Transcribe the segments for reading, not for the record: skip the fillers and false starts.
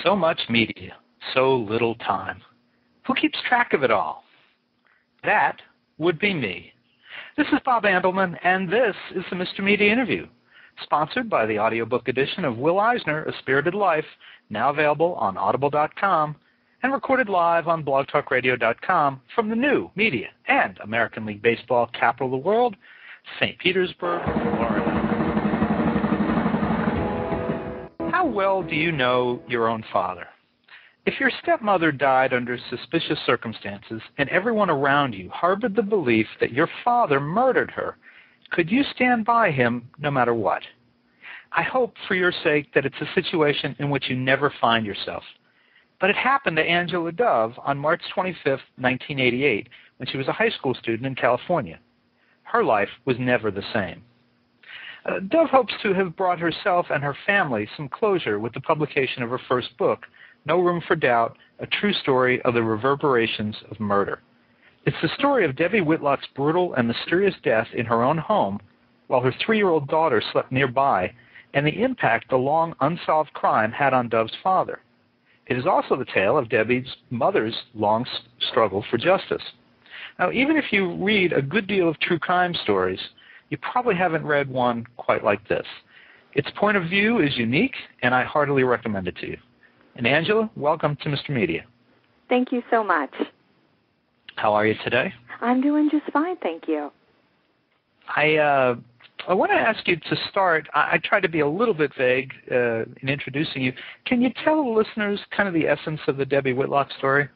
So much media, so little time. Who keeps track of it all? That would be me. This is Bob Andelman, and this is the Mr. Media Interview, sponsored by the audiobook edition of Will Eisner, A Spirited Life, now available on audible.com and recorded live on blogtalkradio.com from the new media and American League Baseball capital of the world, St. Petersburg, Florida. How well do you know your own father? If your stepmother died under suspicious circumstances and everyone around you harbored the belief that your father murdered her, could you stand by him no matter what? I hope for your sake that it's a situation in which you never find yourself. But it happened to Angela Dove on March 25, 1988, when she was a high school student in California. Her life was never the same. Dove hopes to have brought herself and her family some closure with the publication of her first book, No Room for Doubt, a true story of the Reverberations of Murder. It's the story of Debi Whitlock's brutal and mysterious death in her own home while her 3-year-old daughter slept nearby, and the impact the long unsolved crime had on Dove's father. It is also the tale of Debi's mother's long struggle for justice. Now, even if you read a good deal of true crime stories, you probably haven't read one quite like this. Its point of view is unique, and I heartily recommend it to you. And Angela, welcome to Mr. Media. Thank you so much. How are you today? I'm doing just fine, thank you. I want to ask you to start. I try to be a little bit vague in introducing you. Can you tell the listeners kind of the essence of the Debi Whitlock story?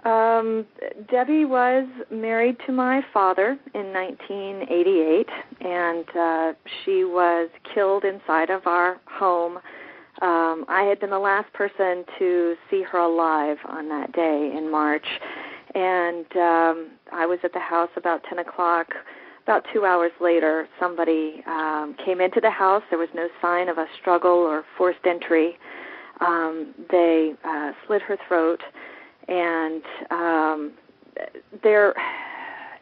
Debi was married to my father in 1988, and she was killed inside of our home. I had been the last person to see her alive on that day in March, and I was at the house about 10 o'clock. About 2 hours later, somebody came into the house. There was no sign of a struggle or forced entry. They slit her throat, and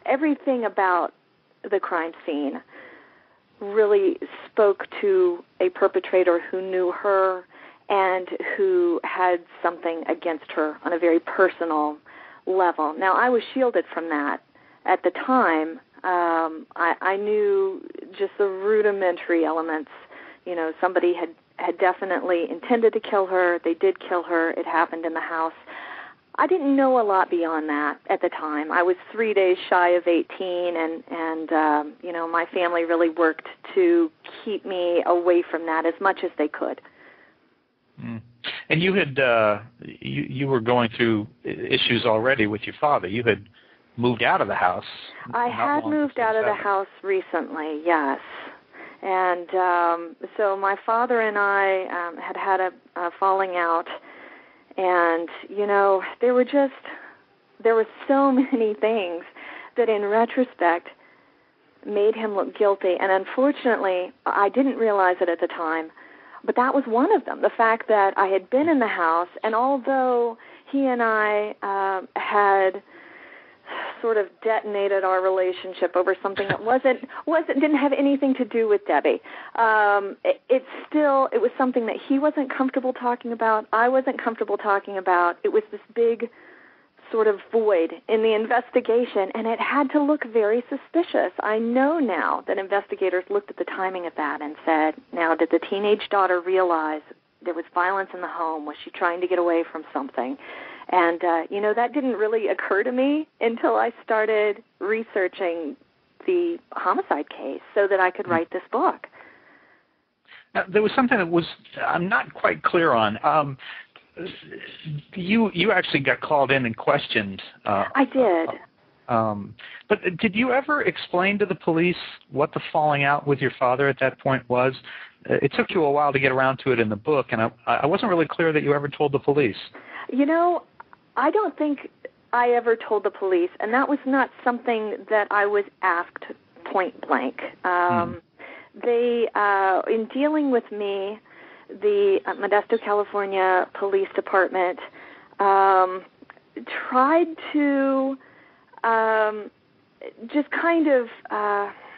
everything about the crime scene really spoke to a perpetrator who knew her and who had something against her on a very personal level. Now, I was shielded from that at the time. I knew just the rudimentary elements. You know, somebody had definitely intended to kill her. They did kill her. It happened in the house. I didn't know a lot beyond that at the time. I was 3 days shy of 18, and you know, my family really worked to keep me away from that as much as they could. Mm. And you had you were going through issues already with your father. You had moved out of the house. I had moved out of the house recently, yes. And so my father and I had a falling out. And, you know, there were so many things that in retrospect made him look guilty. And unfortunately, I didn't realize it at the time, but that was one of them. The fact that I had been in the house, and although he and I had sort of detonated our relationship over something that didn't have anything to do with Debi. It was something that he wasn't comfortable talking about. I wasn't comfortable talking about. It was this big sort of void in the investigation, and it had to look very suspicious. I know now that investigators looked at the timing of that and said, now, did the teenage daughter realize there was violence in the home? Was she trying to get away from something? And, you know, that didn't really occur to me until I started researching the homicide case so that I could write this book. Now, there was something that I'm not quite clear on. You actually got called in and questioned. I did. But did you ever explain to the police what the falling out with your father at that point was? It took you a while to get around to it in the book, and I wasn't really clear that you ever told the police. You know, I don't think I ever told the police, and that was not something that I was asked point blank. They, in dealing with me, the Modesto, California Police Department tried to just kind of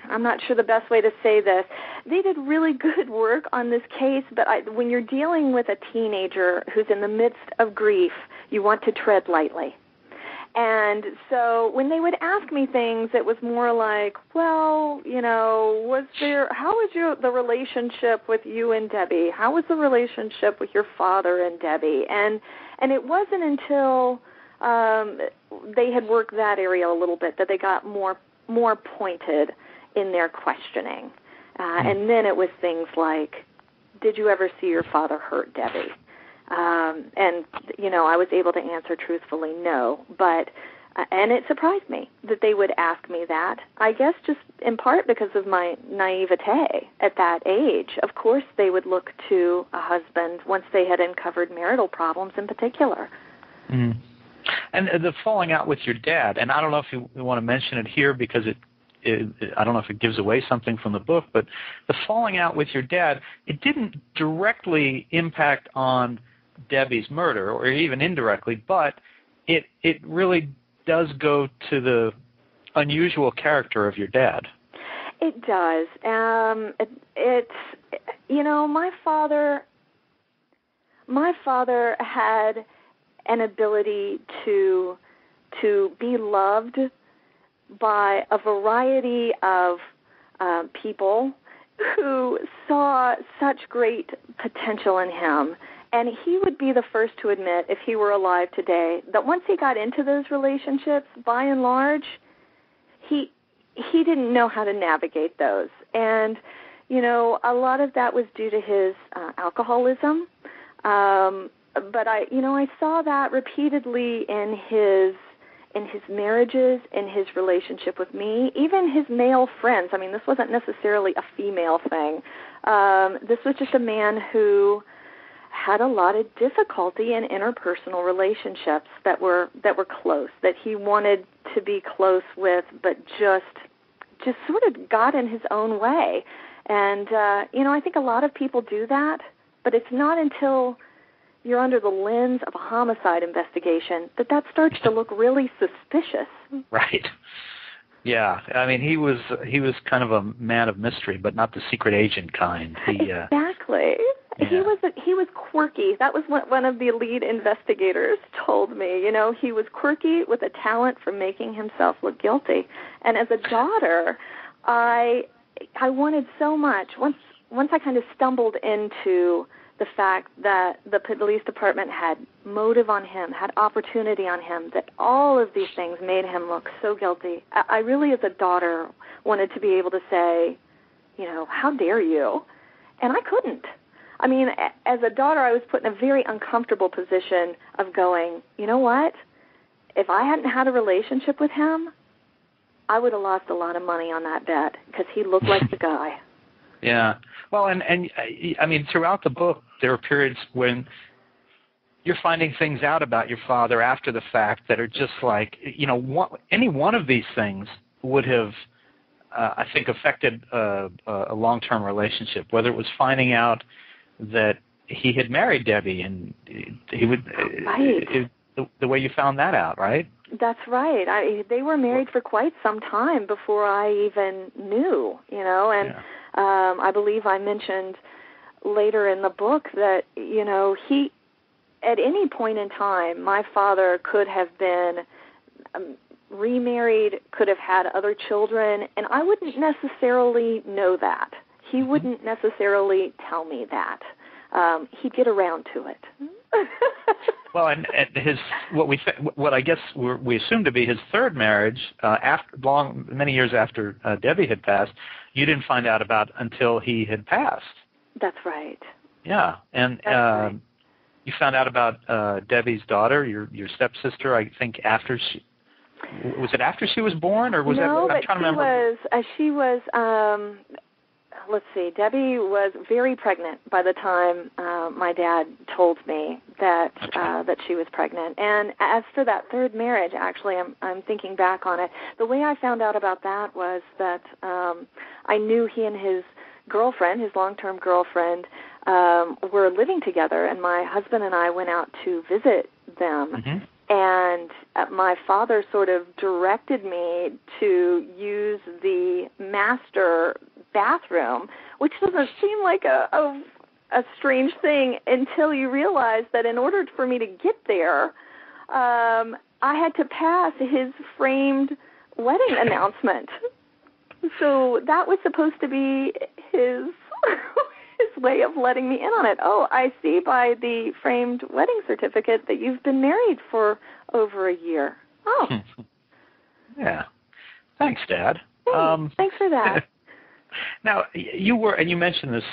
I'm not sure the best way to say this. They did really good work on this case, but when you're dealing with a teenager who's in the midst of grief, you want to tread lightly. And so when they would ask me things, it was more like, well, how was the relationship with you and Debbie? How was the relationship with your father and Debbie? And it wasn't until they had worked that area a little bit that they got more pointed in their questioning. And then it was things like, did you ever see your father hurt Debbie? And I was able to answer truthfully no, but and it surprised me that they would ask me that. I guess just in part because of my naivete at that age. Of course they would look to a husband once they had uncovered marital problems in particular. Mm. And the falling out with your dad, and I don't know if you want to mention it here because I don't know if it gives away something from the book, but the falling out with your dad, it didn't directly impact on Debbie's murder, or even indirectly, but it really does go to the unusual character of your dad. It does. My father had an ability to be loved by a variety of people who saw such great potential in him. And he would be the first to admit, if he were alive today, that once he got into those relationships, by and large, he didn't know how to navigate those. And, a lot of that was due to his alcoholism. But I saw that repeatedly in his marriages, in his relationship with me, even his male friends. I mean, this wasn't necessarily a female thing. This was just a man who had a lot of difficulty in interpersonal relationships that were close, that he wanted to be close with, but just sort of got in his own way. And, I think a lot of people do that, but it's not until you're under the lens of a homicide investigation that starts to look really suspicious. Right. Yeah, I mean, he was kind of a man of mystery, but not the secret agent kind. Exactly. Yeah. He was quirky. That was what one of the lead investigators told me. He was quirky with a talent for making himself look guilty. And as a daughter, I wanted so much. Once I kind of stumbled into the fact that the police department had motive on him, had opportunity on him, that all of these things made him look so guilty. I really, as a daughter, wanted to be able to say, how dare you? And I couldn't. I mean, as a daughter, I was put in a very uncomfortable position of going, you know what? If I hadn't had a relationship with him, I would have lost a lot of money on that bet because he looked like the guy. Yeah. Well, and I mean, throughout the book, there are periods when you're finding things out about your father after the fact that are just like, any one of these things would have, I think, affected a long-term relationship, whether it was finding out that he had married Debbie, and he would, right. The way you found that out, right? That's right. They were married for quite some time before I even knew, and yeah. I believe I mentioned later in the book that, he, at any point in time, my father could have been remarried, could have had other children, and I wouldn't necessarily know that. He wouldn't necessarily tell me that. He'd get around to it. Well, and what I guess we assume to be his third marriage, many years after Debbie had passed, you didn't find out about until he had passed. That's right. Yeah, and right. You found out about Debbie's daughter, your stepsister, I think after she. Was it after she was born, or was no, that? I'm trying to remember. She was. Let's see. Debbie was very pregnant by the time my dad told me that that she was pregnant. And as for that third marriage, actually, I'm thinking back on it. The way I found out about that was that I knew he and his girlfriend, his long-term girlfriend, were living together, and my husband and I went out to visit them. Mm-hmm. And my father sort of directed me to use the master bathroom, which doesn't seem like a strange thing until you realize that in order for me to get there, I had to pass his framed wedding announcement. So that was supposed to be his his way of letting me in on it. Oh, I see by the framed wedding certificate that you've been married for over a year. Oh. Yeah. Thanks, Dad. Thanks for that. Now, you were, and you mentioned this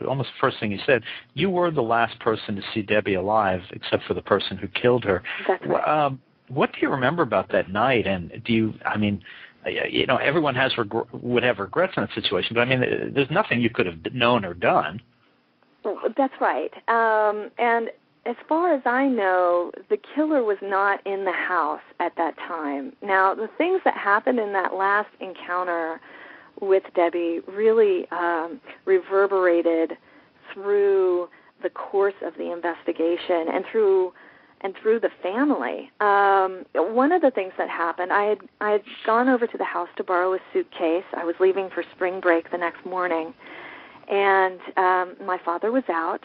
almost the first thing you said, you were the last person to see Debi alive except for the person who killed her. That's right. What do you remember about that night? And do you, I mean, you know, everyone would have regrets in that situation, but I mean, there's nothing you could have known or done. That's right. And as far as I know, the killer was not in the house at that time. Now, the things that happened in that last encounter with Debi really reverberated through the course of the investigation and through the family. One of the things that happened, I had gone over to the house to borrow a suitcase. I was leaving for spring break the next morning, and my father was out,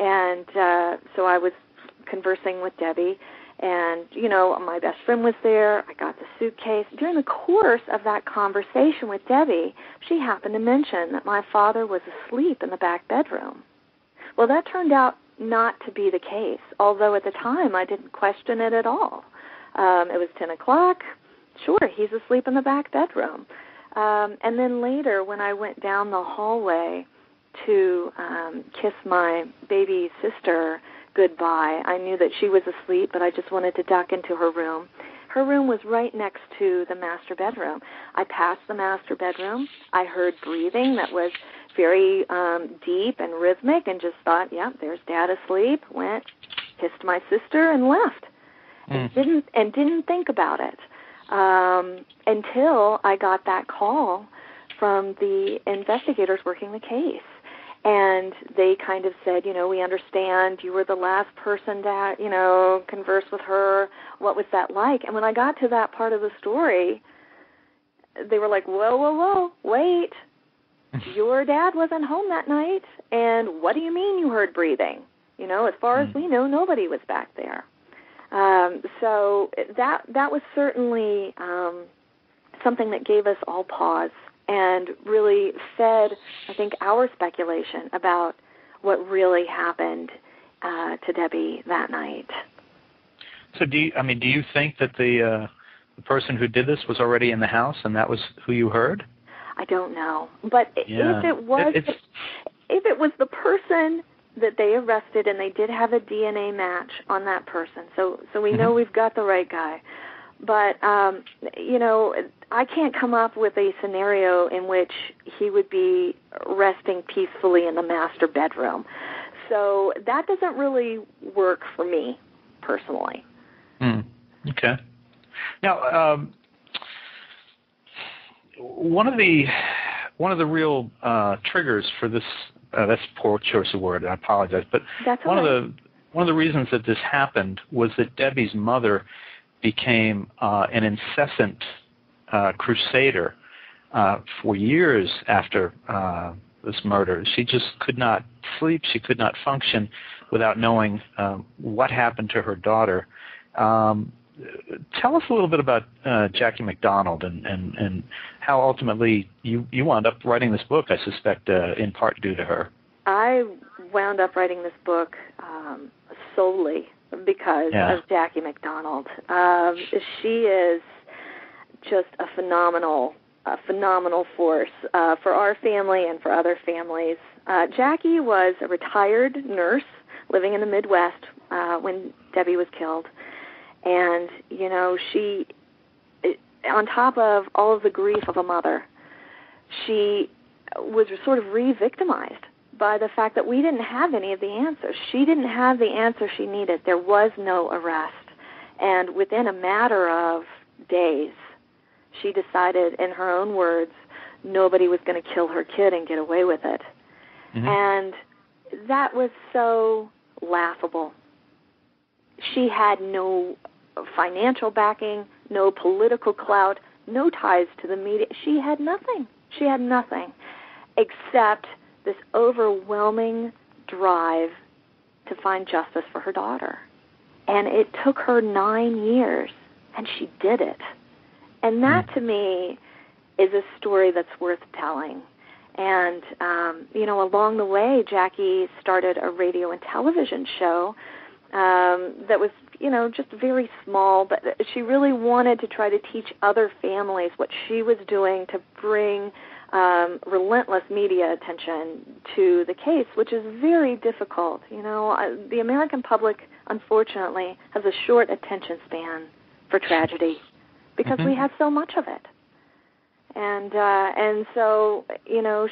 and so I was conversing with Debi, and, you know, my best friend was there. I got the suitcase. During the course of that conversation with Debi, she happened to mention that my father was asleep in the back bedroom. Well, that turned out not to be the case, although at the time I didn't question it at all. It was 10 o'clock. Sure, he's asleep in the back bedroom. And then later, when I went down the hallway to kiss my baby sister goodbye, I knew that she was asleep, but I just wanted to duck into her room. Her room was right next to the master bedroom. I passed the master bedroom. I heard breathing that was very deep and rhythmic, and just thought, yeah, there's Dad asleep. Went, kissed my sister, and left. And didn't think about it until I got that call from the investigators working the case. And they kind of said, you know, we understand you were the last person to, you know, converse with her. What was that like? And when I got to that part of the story, they were like, whoa, wait. Your dad wasn't home that night, and what do you mean you heard breathing? You know, as far as we know, nobody was back there. So that was certainly something that gave us all pause and really fed, I think, our speculation about what really happened to Debi that night. So do you think that the person who did this was already in the house and that was who you heard? I don't know, but if it was the person that they arrested, and they did have a DNA match on that person, so we know we've got the right guy. But you know, I can't come up with a scenario in which he would be resting peacefully in the master bedroom. So that doesn't really work for me personally. Okay. Now, one of the real triggers for this that's poor choice of word. I apologize, but one of the reasons that this happened was that Debi's mother became an incessant crusader for years after this murder. She just could not sleep. She could not function without knowing what happened to her daughter. Tell us a little bit about Jackie Mcdonald and how ultimately you wound up writing this book, I suspect, in part due to her. I wound up writing this book solely because of Jackie Mcdonald. She is just a phenomenal force for our family and for other families. Jackie was a retired nurse living in the Midwest when Debi was killed. And, you know, she, on top of all of the grief of a mother, she was sort of re-victimized by the fact that we didn't have any of the answers. She didn't have the answer she needed. There was no arrest. And within a matter of days, she decided, in her own words, nobody was going to kill her kid and get away with it. And that was so laughable. She had no financial backing, no political clout, no ties to the media. She had nothing. She had nothing except this overwhelming drive to find justice for her daughter. And it took her 9 years, and she did it. And that, to me, is a story that's worth telling. And, along the way, Jackie started a radio and television show that was, just very small, but she really wanted to try to teach other families what she was doing to bring relentless media attention to the case, which is very difficult. The American public, unfortunately, has a short attention span for tragedy because we have so much of it. And so,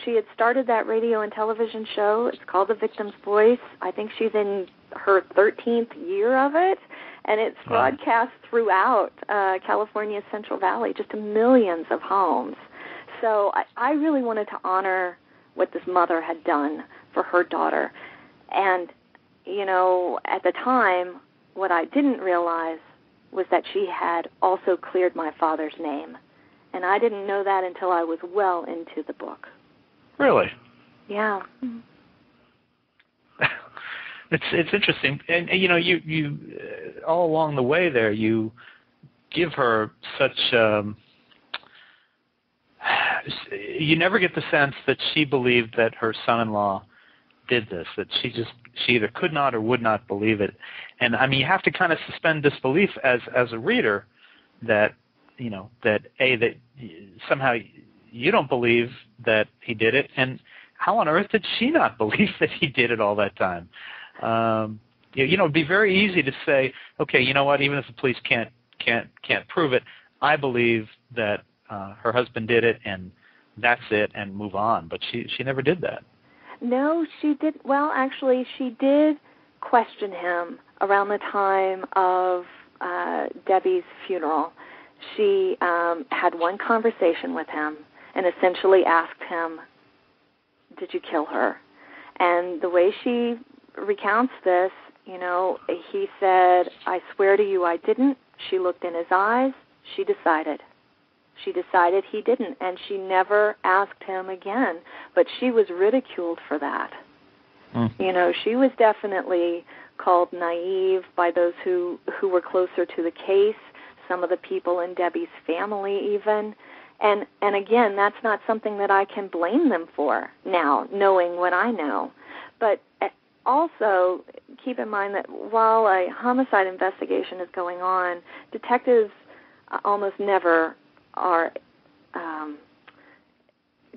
she had started that radio and television show. It's called The Victim's Voice. I think she's in her 13th year of it, and it's broadcast throughout California's Central Valley, just to millions of homes. So I really wanted to honor what this mother had done for her daughter. And, at the time, what I didn't realize was that she had also cleared my father's name. And I didn't know that until I was well into the book. Really? Yeah. It's interesting. And you all along the way there, you give her such... you never get the sense that she believed that her son-in-law did this, that she either could not or would not believe it. And, you have to kind of suspend disbelief as a reader that, that somehow you don't believe that he did it, and how on earth did she not believe that he did it all that time? It'd be very easy to say, okay, you know what, even if the police can't prove it, I believe that her husband did it, and that's it, and move on. But she never did that. No, she did. Well, actually, she did question him around the time of Debi's funeral. She had one conversation with him and essentially asked him, did you kill her? And the way she recounts this, he said, I swear to you I didn't. She looked in his eyes. She decided he didn't, and she never asked him again. But she was ridiculed for that. She was definitely called naive by those who were closer to the case, some of the people in Debi's family even. And again, that's not something that I can blame them for now, knowing what I know. But also keep in mind that while a homicide investigation is going on, detectives almost never are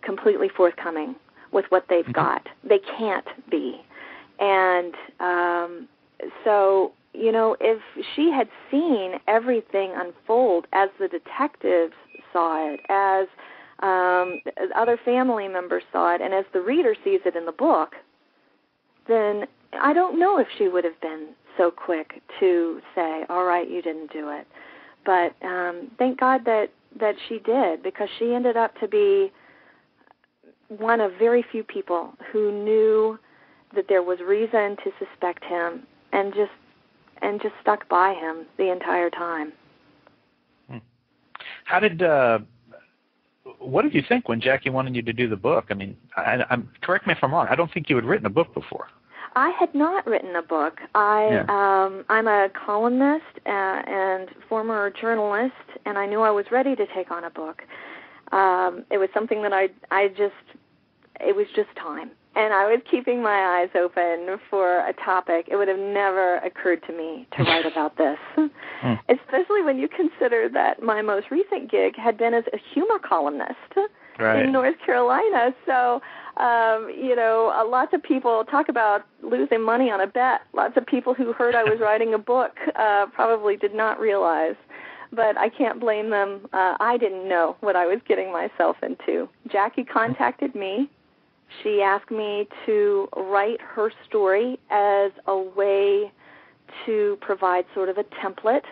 completely forthcoming with what they've got. They can't be. And so, if she had seen everything unfold as the detectives saw it, as other family members saw it, and as the reader sees it in the book, then I don't know if she would have been so quick to say, all right, you didn't do it. But thank God that she did, because she ended up to be one of very few people who knew that there was reason to suspect him and just stuck by him the entire time. How did what did you think when Jackie wanted you to do the book? I'm correct me if I'm wrong. I don't think you had written a book before. I had not written a book. I'm a columnist and former journalist, and I knew I was ready to take on a book. It was something that it was just time. And I was keeping my eyes open for a topic. It would have never occurred to me to write about this, especially when you consider that my most recent gig had been as a humor columnist in North Carolina. So, lots of people talk about losing money on a bet. Lots of people who heard I was writing a book probably did not realize. But I can't blame them. I didn't know what I was getting myself into. Jackie contacted me. She asked me to write her story as a way to provide sort of a template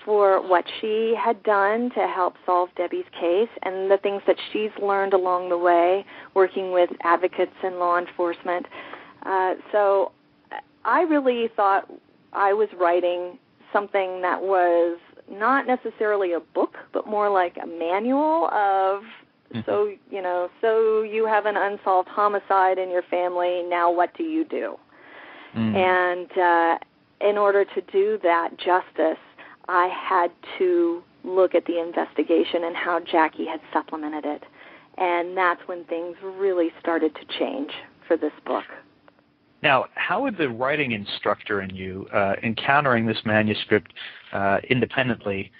for what she had done to help solve Debi's case and the things that she's learned along the way working with advocates and law enforcement. So I really thought I was writing something that was not necessarily a book, but more like a manual of, so you have an unsolved homicide in your family, now what do you do? And in order to do that justice, I had to look at the investigation and how Jackie had supplemented it. And that's when things really started to change for this book. Now, how would the writing instructor in you, encountering this manuscript independently,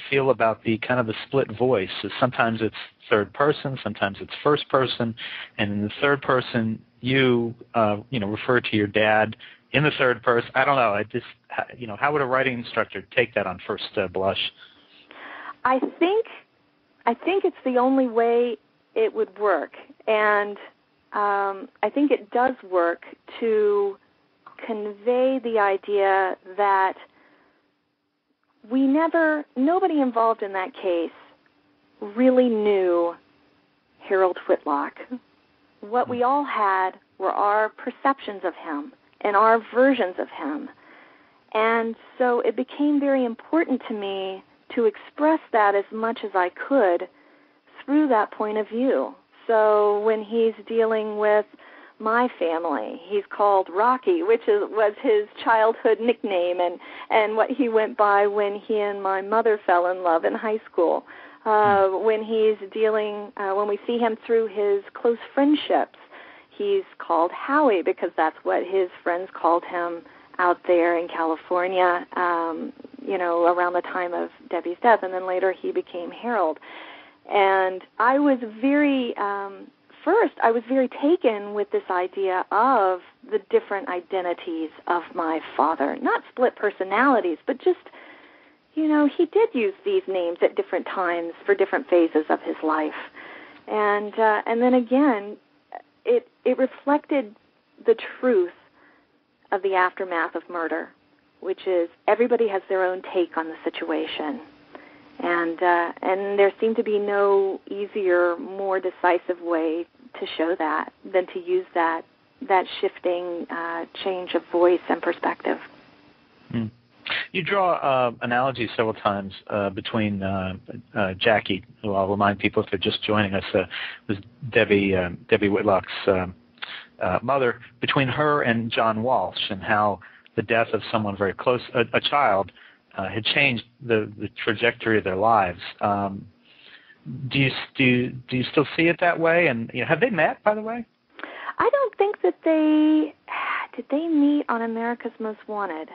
feel about the kind of the split voice? Sometimes it's third person, sometimes it's first person, and in the third person, you refer to your dad in the third person. I don't know. How would a writing instructor take that on first blush? I think it's the only way it would work, and I think it does work to convey the idea that nobody involved in that case really knew Harold Whitlock. What we all had were our perceptions of him and our versions of him. And so it became very important to me to express that as much as I could through that point of view. So when he's dealing with my family, he's called Rocky, which was his childhood nickname and what he went by when he and my mother fell in love in high school. When we see him through his close friendships, he's called Howie because that's what his friends called him out there in California, around the time of Debi's death, and then later he became Harold. And I was very taken with this idea of the different identities of my father. Not split personalities, but just, he did use these names at different times for different phases of his life. And then again, it reflected the truth of the aftermath of murder, which is everybody has their own take on the situation. And there seemed to be no easier, more decisive way to show that than to use that shifting change of voice and perspective. You draw analogies several times between Jackie, who I'll remind people if they're just joining us, was Debi Whitlock's mother, between her and John Walsh, and how the death of someone very close, a child, had changed the trajectory of their lives. Do you still see it that way? And have they met, by the way? I don't think that did they meet on America's Most Wanted.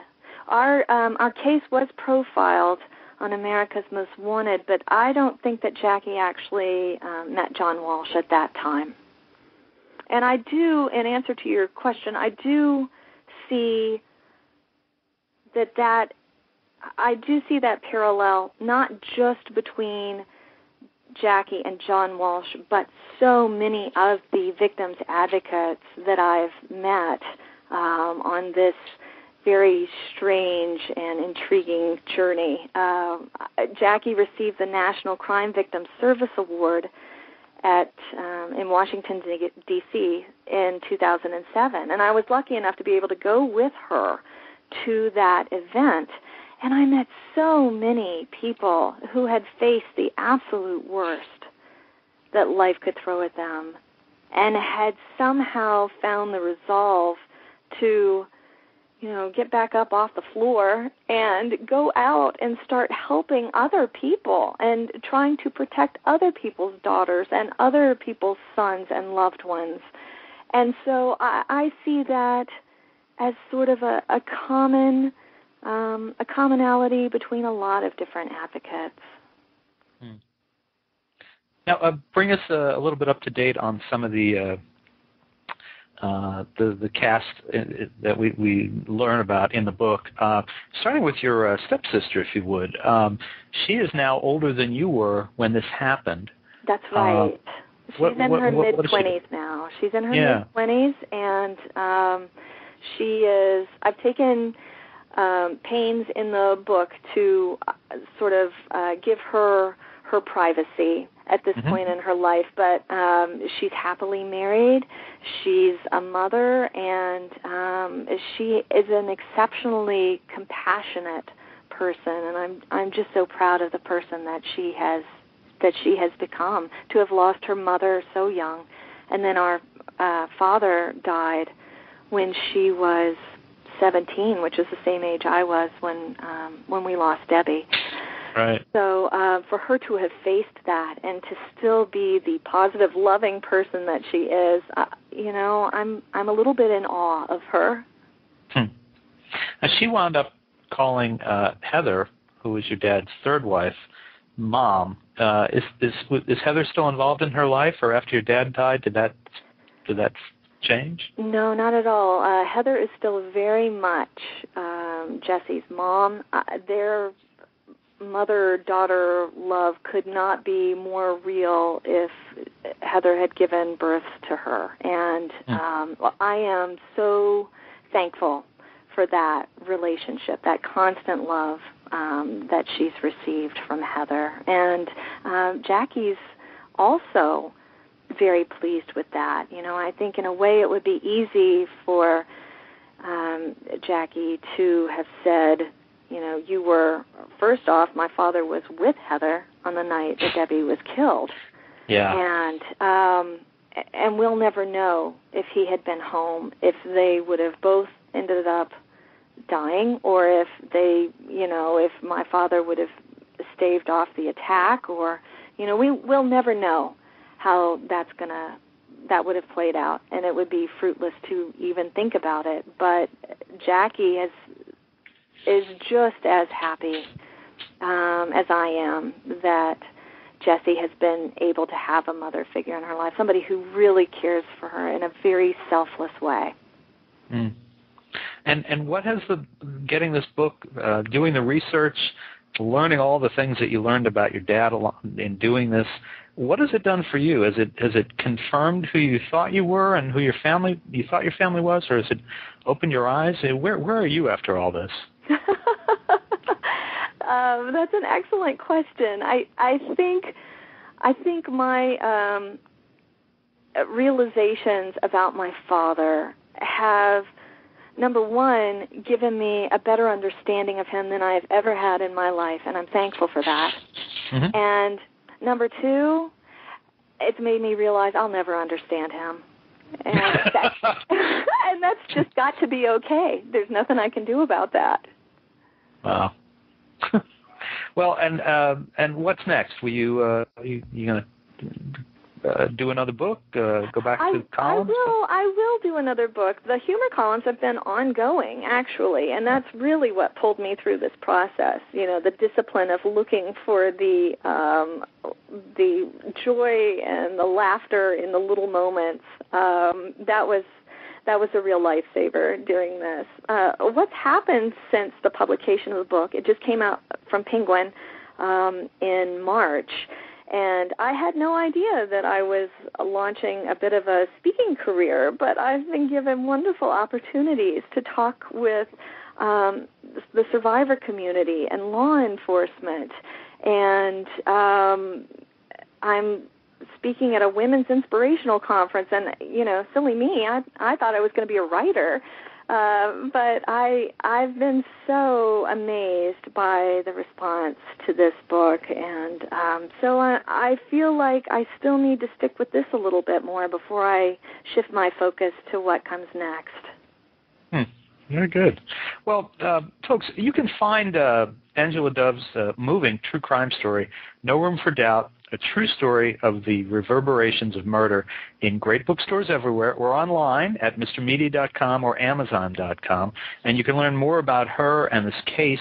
Our case was profiled on America's Most Wanted, but I don't think that Jackie actually met John Walsh at that time. And I do, in answer to your question, I do see that parallel, not just between Jackie and John Walsh, but so many of the victims' advocates that I've met on this very strange and intriguing journey. Jackie received the National Crime Victim Service Award in Washington, D.C. in 2007, and I was lucky enough to be able to go with her to that event. And I met so many people who had faced the absolute worst that life could throw at them and had somehow found the resolve to, get back up off the floor and go out and start helping other people and trying to protect other people's daughters and other people's sons and loved ones. And so I see that as sort of a commonality between a lot of different advocates. Now, bring us a little bit up to date on some of the cast that we learn about in the book. Starting with your stepsister, if you would. She is now older than you were when this happened. That's right. She's in her mid-20s now. She's in her mid-20s, and she is. I've taken pains in the book to sort of give her privacy at this point in her life, but she's happily married. She's a mother, and she is an exceptionally compassionate person, and I'm just so proud of the person that she has become, to have lost her mother so young, and then our father died when she was 17, which is the same age I was when we lost Debi. Right. So for her to have faced that and to still be the positive, loving person that she is, I'm a little bit in awe of her. And she wound up calling Heather, who was your dad's third wife, Mom. Is Heather still involved in her life, or after your dad died, did that change? No, not at all. Heather is still very much Jesse's mom. Their mother-daughter love could not be more real if Heather had given birth to her. And I am so thankful for that relationship, that constant love that she's received from Heather. And Jackie's also very pleased with that. I think in a way it would be easy for Jackie to have said, you were, first off, my father was with Heather on the night that Debi was killed. Yeah. And we'll never know if he had been home, if they would have both ended up dying, or if they, if my father would have staved off the attack, or, we'll never know how that would have played out, and it would be fruitless to even think about it. But Jackie is just as happy as I am that Jessie has been able to have a mother figure in her life, somebody who really cares for her in a very selfless way. Mm. And what has getting this book, doing the research, learning all the things that you learned about your dad in doing this, what has it done for you? Has it confirmed who you thought you were and who you thought your family was, or has it opened your eyes? Where are you after all this? That's an excellent question. I think my realizations about my father have, number one, given me a better understanding of him than I've ever had in my life, and I'm thankful for that. Mm-hmm. And number two, it's made me realize I'll never understand him. And that's just got to be okay. There's nothing I can do about that. Wow. Well, and what's next? Were you going to do another book? Go back to columns? I will do another book. The humor columns have been ongoing, actually, and that's really what pulled me through this process. The discipline of looking for the joy and the laughter in the little moments. That was a real lifesaver during this. What's happened since the publication of the book? It just came out from Penguin in March. And I had no idea that I was launching a bit of a speaking career, but I've been given wonderful opportunities to talk with the survivor community and law enforcement. And I'm speaking at a women's inspirational conference, and, silly me, I thought I was going to be a writer. But I've been so amazed by the response to this book, and so I feel like I still need to stick with this a little bit more before I shift my focus to what comes next. Very good. Well, folks, you can find Angela Dove's moving true crime story, No Room for Doubt, a true story of the Reverberations of Murder, in great bookstores everywhere or online at mrmedia.com or amazon.com. And you can learn more about her and this case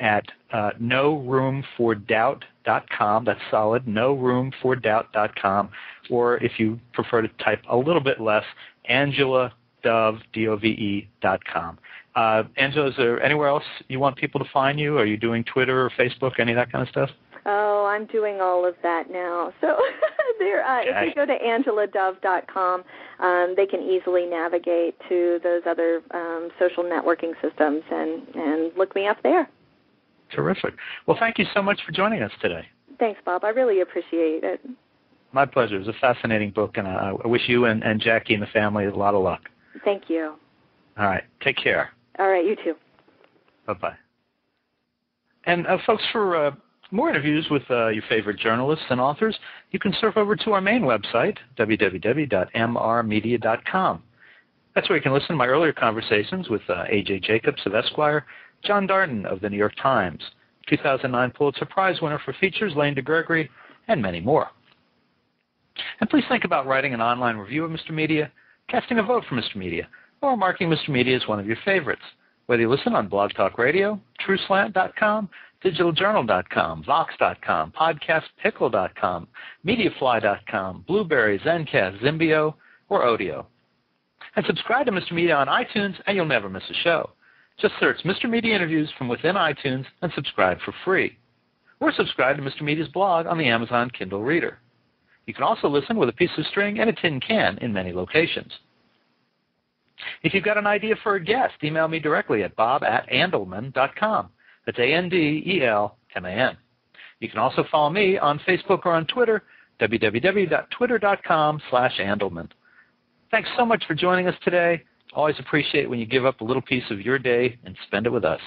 at NoRoomForDoubt.com. That's solid, NoRoomForDoubt.com. Or if you prefer to type a little bit less, Angela Dove, DOVE.com. Angela, is there anywhere else you want people to find you? Are you doing Twitter or Facebook, any of that kind of stuff? Oh, I'm doing all of that now. So if you go to angeladove.com, they can easily navigate to those other social networking systems and look me up there. Terrific. Well, thank you so much for joining us today. Thanks, Bob. I really appreciate it. My pleasure. It was a fascinating book, and I wish you and Jackie and the family a lot of luck. Thank you. All right. Take care. All right. You too. Bye-bye. And folks, for more interviews with your favorite journalists and authors, you can surf over to our main website, www.mrmedia.com. That's where you can listen to my earlier conversations with A.J. Jacobs of Esquire, John Darden of the New York Times, 2009 Pulitzer Prize winner for features Lane DeGregory, and many more. And please think about writing an online review of Mr. Media, casting a vote for Mr. Media, or marking Mr. Media as one of your favorites, whether you listen on Blog Talk Radio, TrueSlant.com, DigitalJournal.com, Vox.com, PodcastPickle.com, MediaFly.com, Blueberry, Zencast, Zimbio, or Odeo. And subscribe to Mr. Media on iTunes, and you'll never miss a show. Just search Mr. Media Interviews from within iTunes and subscribe for free. Or subscribe to Mr. Media's blog on the Amazon Kindle Reader. You can also listen with a piece of string and a tin can in many locations. If you've got an idea for a guest, email me directly at bob@andelman.com. That's ANDELMAN. You can also follow me on Facebook or on Twitter, www.twitter.com/Andelman. Thanks so much for joining us today. Always appreciate when you give up a little piece of your day and spend it with us.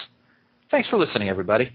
Thanks for listening, everybody.